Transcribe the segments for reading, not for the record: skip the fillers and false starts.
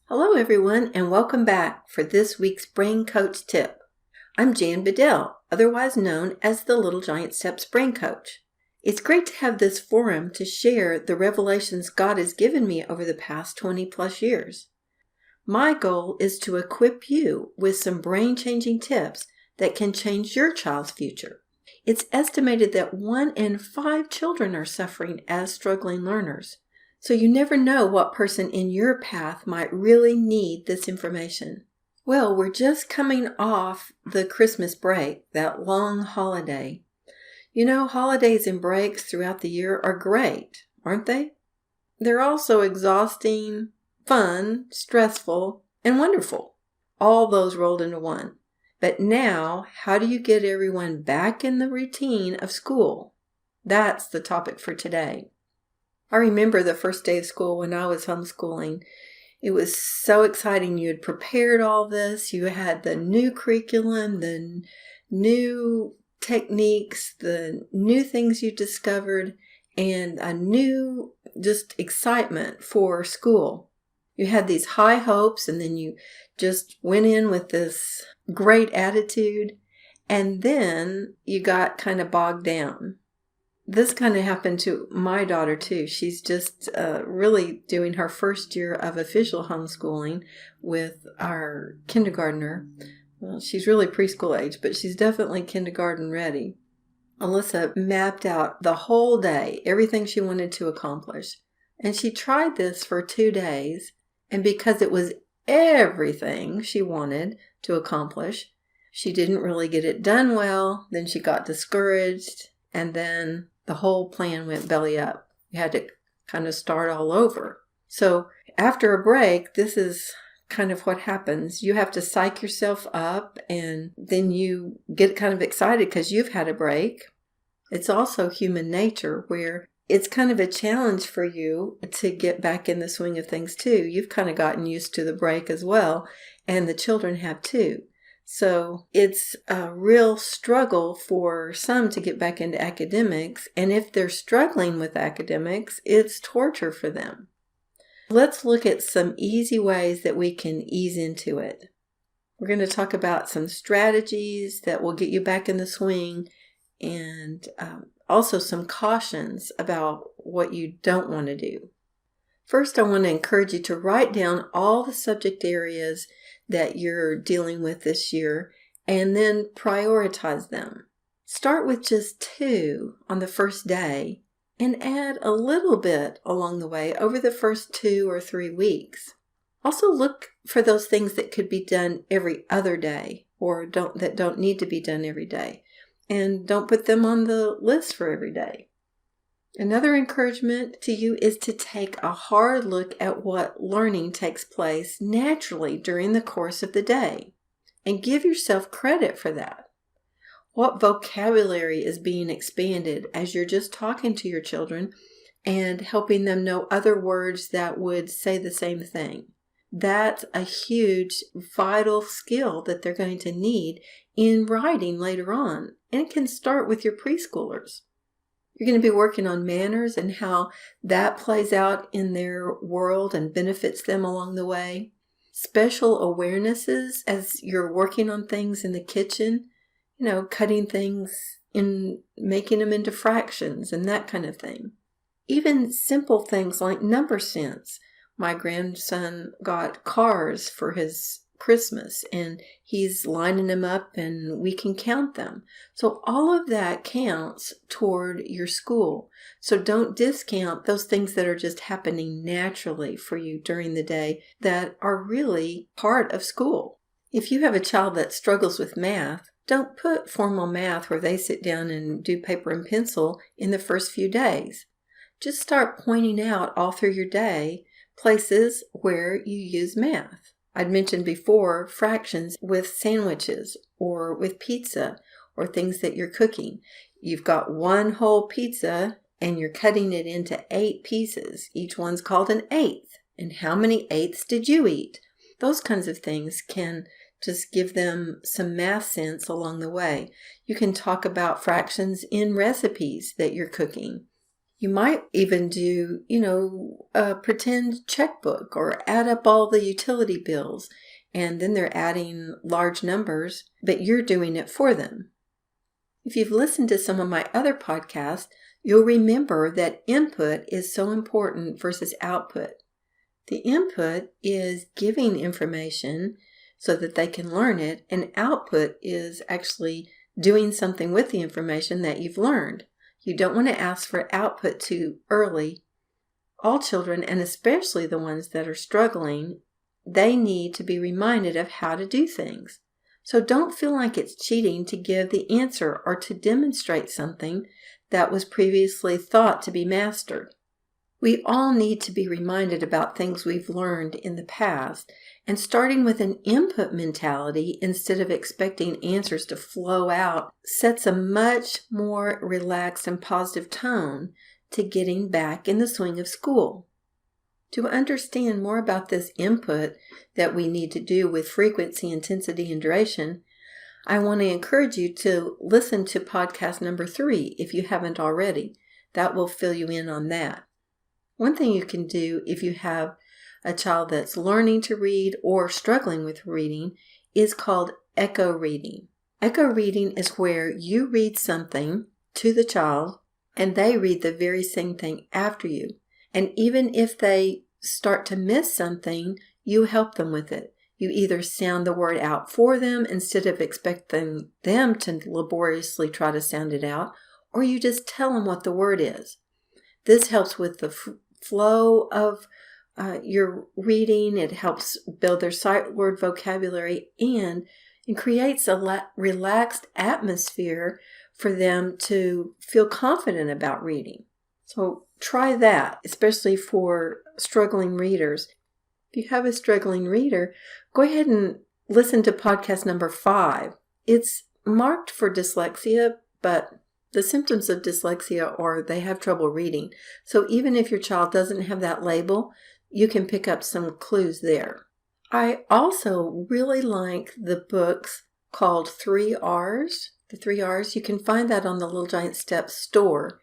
Hello everyone and welcome back for this week's Brain Coach Tip. I'm Jan Bedell, otherwise known as the Little Giant Steps Brain Coach. It's great to have this forum to share the revelations God has given me over the past 20 plus years. My goal is to equip you with some brain-changing tips that can change your child's future. It's estimated that 1 in 5 children are suffering as struggling learners. So you never know what person in your path might really need this information. Well, we're just coming off the Christmas break, that long holiday. You know, holidays and breaks throughout the year are great, aren't they? They're also exhausting, fun, stressful, and wonderful. All those rolled into one. But now, how do you get everyone back in the routine of school? That's the topic for today. I remember the first day of school when I was homeschooling. It was so exciting. You had prepared all this. You had the new curriculum, the new techniques, the new things you discovered, and a new just excitement for school. You had these high hopes, and then you just went in with this great attitude, and then you got kind of bogged down. This kind of happened to my daughter too. She's just really doing her first year of official homeschooling with our kindergartner. Well, she's really preschool age, but she's definitely kindergarten ready. Alyssa mapped out the whole day, everything she wanted to accomplish. And she tried this for 2 days. And because it was everything she wanted to accomplish, she didn't really get it done well. Then she got discouraged. And then the whole plan went belly up. You had to kind of start all over. So after a break, this is kind of what happens. You have to psych yourself up, and then you get kind of excited because you've had a break. It's also human nature where it's kind of a challenge for you to get back in the swing of things too. You've kind of gotten used to the break as well, and the children have too. So it's a real struggle for some to get back into academics. And if they're struggling with academics, it's torture for them. Let's look at some easy ways that we can ease into it. We're going to talk about some strategies that will get you back in the swing, and also some cautions about what you don't want to do. First, I want to encourage you to write down all the subject areas that you're dealing with this year, and then prioritize them. Start with just 2 on the first day, and add a little bit along the way over the first 2 or 3 weeks. Also look for those things that could be done every other day, or that don't need to be done every day, and don't put them on the list for every day. Another encouragement to you is to take a hard look at what learning takes place naturally during the course of the day, and give yourself credit for that. What vocabulary is being expanded as you're just talking to your children and helping them know other words that would say the same thing? That's a huge, vital skill that they're going to need in writing later on, and it can start with your preschoolers. You're going to be working on manners and how that plays out in their world and benefits them along the way. Special awarenesses as you're working on things in the kitchen, cutting things and making them into fractions and that kind of thing. Even simple things like number sense. My grandson got cars for his Christmas, and he's lining them up and we can count them. So all of that counts toward your school. So don't discount those things that are just happening naturally for you during the day that are really part of school. If you have a child that struggles with math, don't put formal math where they sit down and do paper and pencil in the first few days. Just start pointing out all through your day places where you use math. I'd mentioned before fractions with sandwiches or with pizza or things that you're cooking. You've got one whole pizza and you're cutting it into 8 pieces. Each one's called an eighth. And how many eighths did you eat? Those kinds of things can just give them some math sense along the way. You can talk about fractions in recipes that you're cooking. You might even do, a pretend checkbook or add up all the utility bills, and then they're adding large numbers, but you're doing it for them. If you've listened to some of my other podcasts, you'll remember that input is so important versus output. The input is giving information so that they can learn it, and output is actually doing something with the information that you've learned. You don't want to ask for output too early. All children, and especially the ones that are struggling, they need to be reminded of how to do things. So don't feel like it's cheating to give the answer or to demonstrate something that was previously thought to be mastered. We all need to be reminded about things we've learned in the past, and starting with an input mentality instead of expecting answers to flow out sets a much more relaxed and positive tone to getting back in the swing of school. To understand more about this input that we need to do with frequency, intensity, and duration, I want to encourage you to listen to podcast number 3 if you haven't already. That will fill you in on that. One thing you can do if you have a child that's learning to read or struggling with reading is called echo reading. Echo reading is where you read something to the child and they read the very same thing after you. And even if they start to miss something, you help them with it. You either sound the word out for them instead of expecting them to laboriously try to sound it out, or you just tell them what the word is. This helps with the flow of your reading. It helps build their sight word vocabulary, and it creates a relaxed atmosphere for them to feel confident about reading. So try that, especially for struggling readers. If you have a struggling reader, go ahead and listen to podcast number 5. It's marked for dyslexia, but the symptoms of dyslexia are they have trouble reading. So even if your child doesn't have that label, you can pick up some clues there. I also really like the books called 3 R's. The 3 R's, you can find that on the Little Giant Steps store.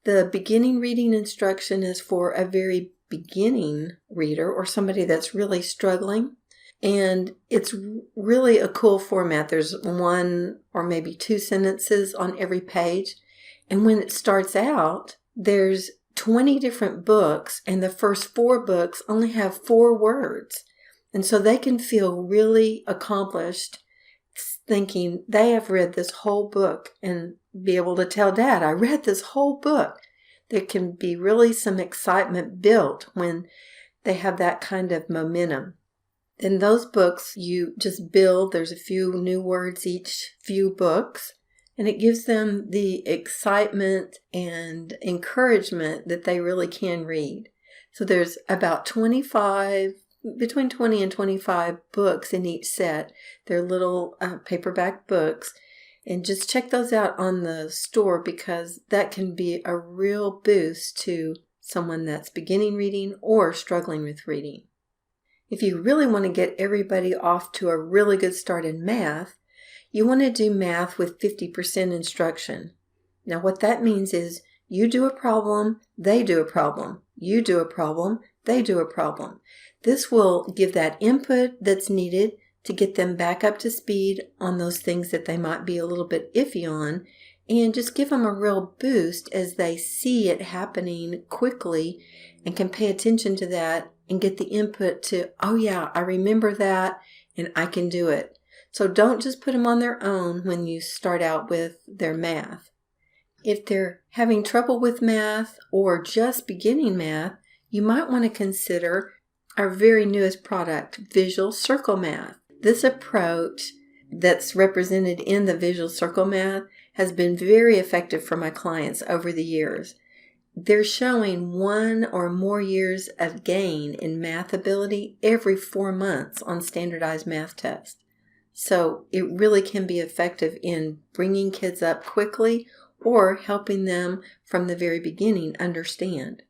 The beginning reading instruction is for a very beginning reader or somebody that's really struggling. And it's really a cool format. There's 1 or maybe 2 sentences on every page. And when it starts out, there's 20 different books, and the first 4 books only have 4 words. And so they can feel really accomplished thinking they have read this whole book and be able to tell Dad, I read this whole book. There can be really some excitement built when they have that kind of momentum. In those books, you just build, there's a few new words each few books, and it gives them the excitement and encouragement that they really can read. So there's about between 20 and 25 books in each set. They're little paperback books. And just check those out on the store because that can be a real boost to someone that's beginning reading or struggling with reading. If you really want to get everybody off to a really good start in math, you want to do math with 50% instruction. Now what that means is you do a problem, they do a problem. You do a problem, they do a problem. This will give that input that's needed to get them back up to speed on those things that they might be a little bit iffy on, and just give them a real boost as they see it happening quickly and can pay attention to that and get the input to, oh yeah, I remember that and I can do it. So don't just put them on their own when you start out with their math. If they're having trouble with math or just beginning math, you might want to consider our very newest product, Visual Circle Math. This approach that's represented in the Visual Circle Math has been very effective for my clients over the years. They're showing 1 or more years of gain in math ability every 4 months on standardized math tests. So it really can be effective in bringing kids up quickly or helping them from the very beginning understand.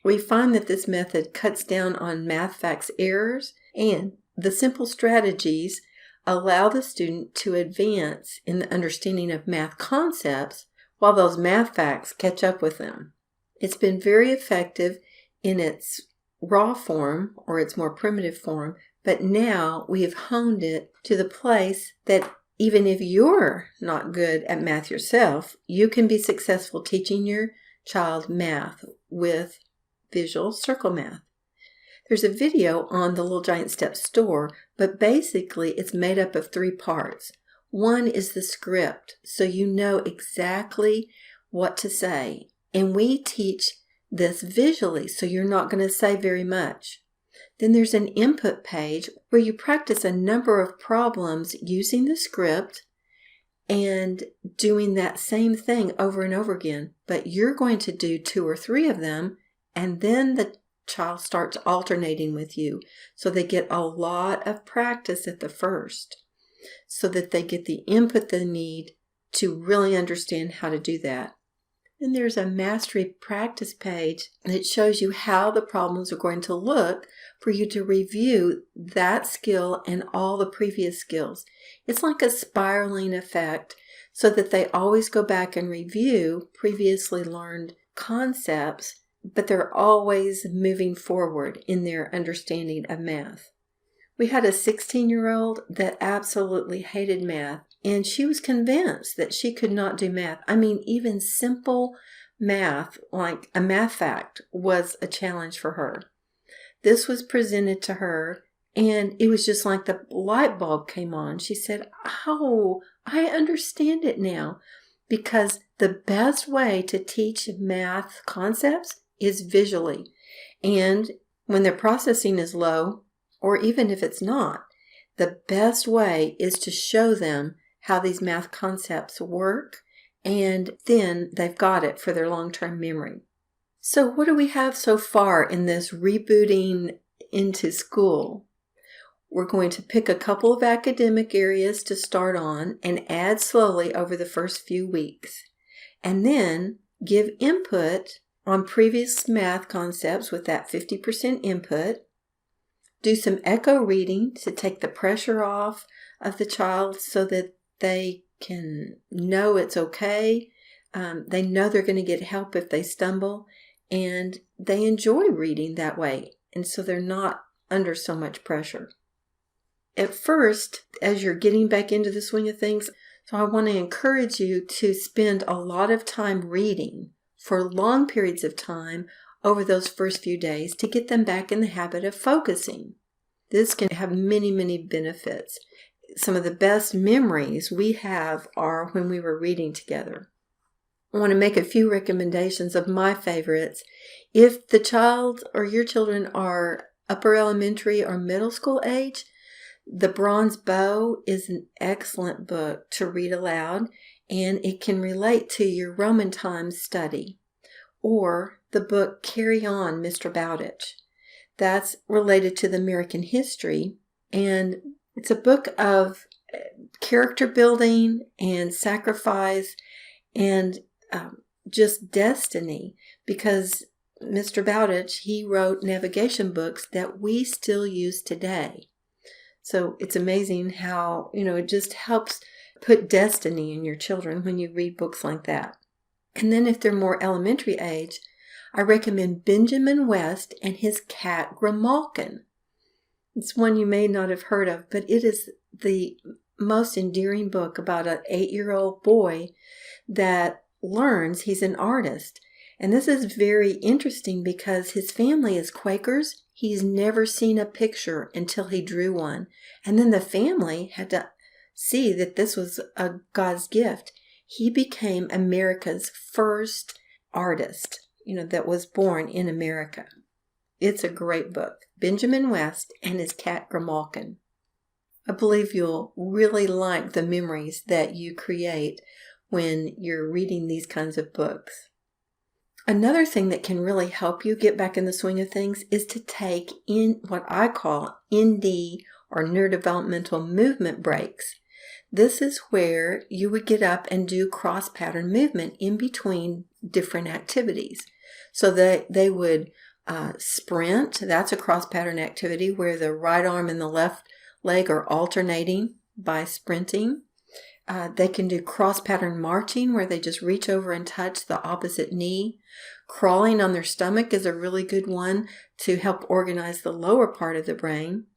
We find that this method cuts down on math facts errors, and the simple strategies allow the student to advance in the understanding of math concepts while those math facts catch up with them. It's been very effective in its raw form or its more primitive form, but now we have honed it to the place that even if you're not good at math yourself, you can be successful teaching your child math with visual circle math. There's a video on the Little Giant Steps store, but basically it's made up of 3 parts. One is the script, so you know exactly what to say. And we teach this visually, so you're not going to say very much. Then there's an input page where you practice a number of problems using the script and doing that same thing over and over again. But you're going to do 2 or 3 of them, and then the child starts alternating with you. So they get a lot of practice at the first so that they get the input they need to really understand how to do that. And there's a mastery practice page that shows you how the problems are going to look for you to review that skill and all the previous skills. It's like a spiraling effect so that they always go back and review previously learned concepts, but they're always moving forward in their understanding of math. We had a 16-year-old that absolutely hated math, and she was convinced that she could not do math. I mean, even simple math, like a math fact, was a challenge for her. This was presented to her, and it was just like the light bulb came on. She said, "Oh, I understand it now," because the best way to teach math concepts is visually. And when their processing is low, or even if it's not, the best way is to show them how these math concepts work, and then they've got it for their long-term memory. So what do we have so far in this rebooting into school? We're going to pick a couple of academic areas to start on and add slowly over the first few weeks, and then give input on previous math concepts with that 50% input. Do some echo reading to take the pressure off of the child so that they can know it's okay. They know they're going to get help if they stumble, and they enjoy reading that way, and so they're not under so much pressure. At first, as you're getting back into the swing of things, so I want to encourage you to spend a lot of time reading for long periods of time over those first few days to get them back in the habit of focusing. This can have many, many benefits. Some of the best memories we have are when we were reading together. I want to make a few recommendations of my favorites. If the child or your children are upper elementary or middle school age, The Bronze Bow is an excellent book to read aloud, and it can relate to your Roman times study. Or the book Carry On, Mr. Bowditch. That's related to the American history, and it's a book of character building and sacrifice and just destiny, because Mr. Bowditch, he wrote navigation books that we still use today. So it's amazing how, it just helps put destiny in your children when you read books like that. And then if they're more elementary age, I recommend Benjamin West and his cat Grimalkin. It's one you may not have heard of, but it is the most endearing book about an 8-year-old boy that learns he's an artist. And this is very interesting because his family is Quakers. He's never seen a picture until he drew one. And then the family had to see that this was a God's gift. He became America's first artist, that was born in America. It's a great book. Benjamin West and his cat Grimalkin. I believe you'll really like the memories that you create when you're reading these kinds of books. Another thing that can really help you get back in the swing of things is to take in what I call ND or neurodevelopmental movement breaks. This is where you would get up and do cross-pattern movement in between different activities. So that they would sprint. That's a cross-pattern activity where the right arm and the left leg are alternating by sprinting. They can do cross-pattern marching where they just reach over and touch the opposite knee. Crawling on their stomach is a really good one to help organize the lower part of the brain.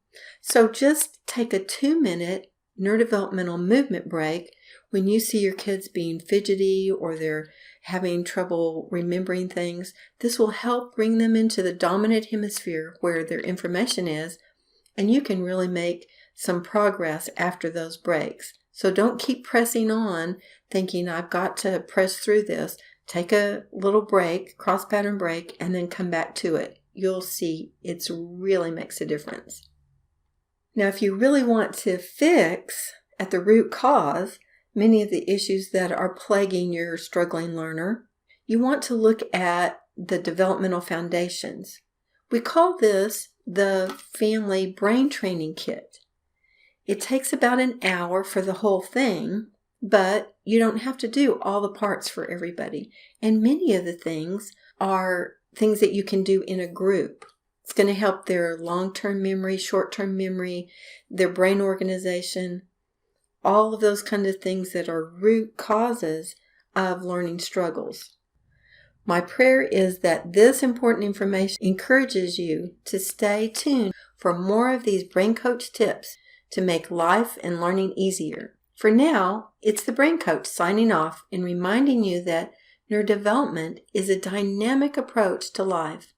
So just take a 2-minute neurodevelopmental movement break when you see your kids being fidgety or they're having trouble remembering things. This will help bring them into the dominant hemisphere where their information is, and you can really make some progress after those breaks. So don't keep pressing on thinking I've got to press through this. Take a little break, cross-pattern break, and then come back to it. You'll see it really makes a difference. Now, if you really want to fix at the root cause many of the issues that are plaguing your struggling learner, you want to look at the developmental foundations. We call this the Family Brain Training Kit. It takes about an hour for the whole thing, but you don't have to do all the parts for everybody. And many of the things are things that you can do in a group. It's going to help their long-term memory, short-term memory, their brain organization, all of those kind of things that are root causes of learning struggles. My prayer is that this important information encourages you to stay tuned for more of these Brain Coach tips to make life and learning easier. For now, it's the Brain Coach signing off and reminding you that neurodevelopment is a dynamic approach to life.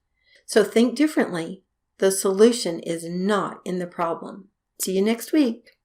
So think differently. The solution is not in the problem. See you next week.